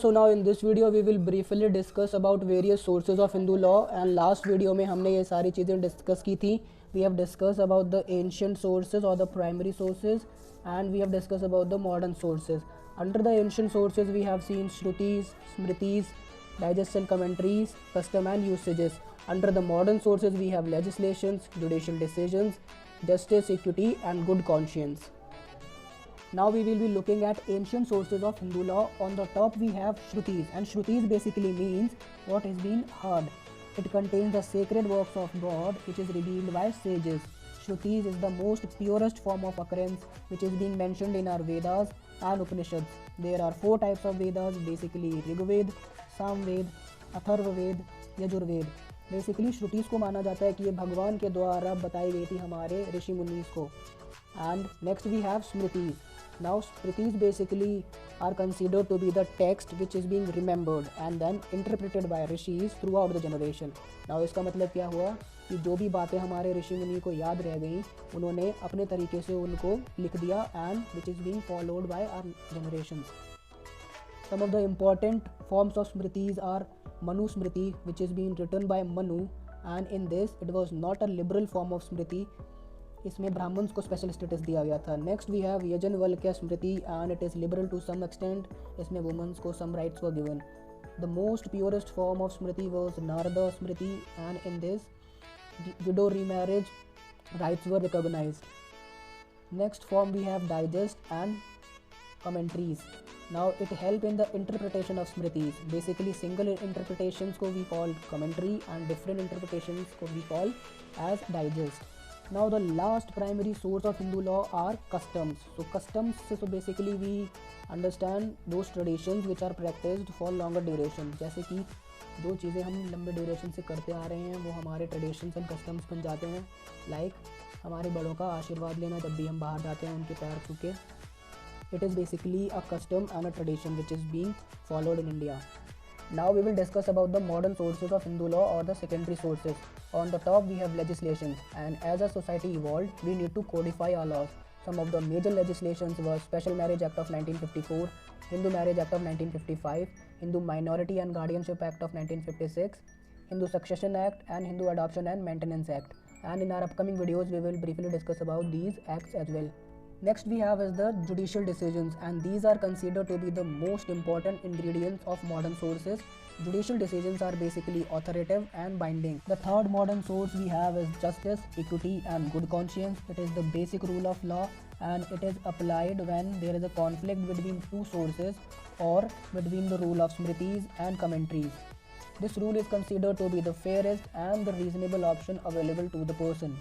so now in this video we will briefly discuss about various sources of Hindu law and last video में हमने ये सारी चीज़ें discuss की थी. We have discussed about the ancient sources or the primary sources and we have discussed about the modern sources. Under the ancient sources we have seen Shrutis, Smritis, digestion commentaries, custom and usages. Under the modern sources we have legislations, judicial decisions, justice, equity and good conscience. Now we will be looking at ancient sources of Hindu law. On the top we have Shrutis, and Shrutis basically means what has been heard. It contains the sacred works of God which is revealed by sages. Shrutis is the most purest form of occurrence which is being mentioned in our Vedas and Upanishads. There are 4 types of Vedas, basically Rigved, Samved, Atharvaved, Yajurved. Basically Shrutis को माना जाता है कि ये भगवान के द्वारा बताई गई थी हमारे ऋषि मुनीस को. And next we have Smritis. Now Smritis basically are considered to be the text which is being remembered and then interpreted by rishis throughout the generation. Now इसका मतलब क्या हुआ कि जो भी बातें हमारे ऋषि मुनि को याद रह गई उन्होंने अपने तरीके से उनको लिख दिया and which is being followed by our generations. Some of the important forms of Smritis are Manu Smriti, which is being written by Manu, and in this it was not a liberal form of Smriti. इसमें ब्राह्मण्स को special status दिया गया था. Next we have Yajnavalkya Smriti and it is liberal to some extent. इसमें womens को some rights were given. The most purest form of Smriti was Narada Smriti and in this widow remarriage rights were recognized. Next form we have digest and commentaries. Now it help in the interpretation of smritis. Basically single interpretations को we call commentary and different interpretations को we call as digest. Now the last primary source of Hindu law are customs. So customs so basically we understand those traditions which are practiced for longer duration. जैसे कि जो चीज़ें हम लंबे duration से करते आ रहे हैं वो हमारे ट्रेडिशंस एंड कस्टम्स बन जाते हैं. लाइक हमारे बड़ों का आशीर्वाद लेना जब भी हम बाहर जाते हैं उनके पैर छू के. It is basically a custom and a tradition which is being followed in India. Now we will discuss about the modern sources of Hindu law or the secondary sources. On the top we have legislations, and as a society evolved we need to codify our laws. Some of the major legislations were Special Marriage Act of 1954, Hindu Marriage Act of 1955, Hindu Minority and Guardianship Act of 1956, Hindu Succession Act and Hindu Adoption and Maintenance Act. And in our upcoming videos we will briefly discuss about these acts as well. Next we have is the judicial decisions, and these are considered to be the most important ingredients of modern sources. Judicial decisions are basically authoritative and binding. The third modern source we have is justice, equity and good conscience. It is the basic rule of law and it is applied when there is a conflict between two sources or between the rule of smritis and commentaries. This rule is considered to be the fairest and the reasonable option available to the person.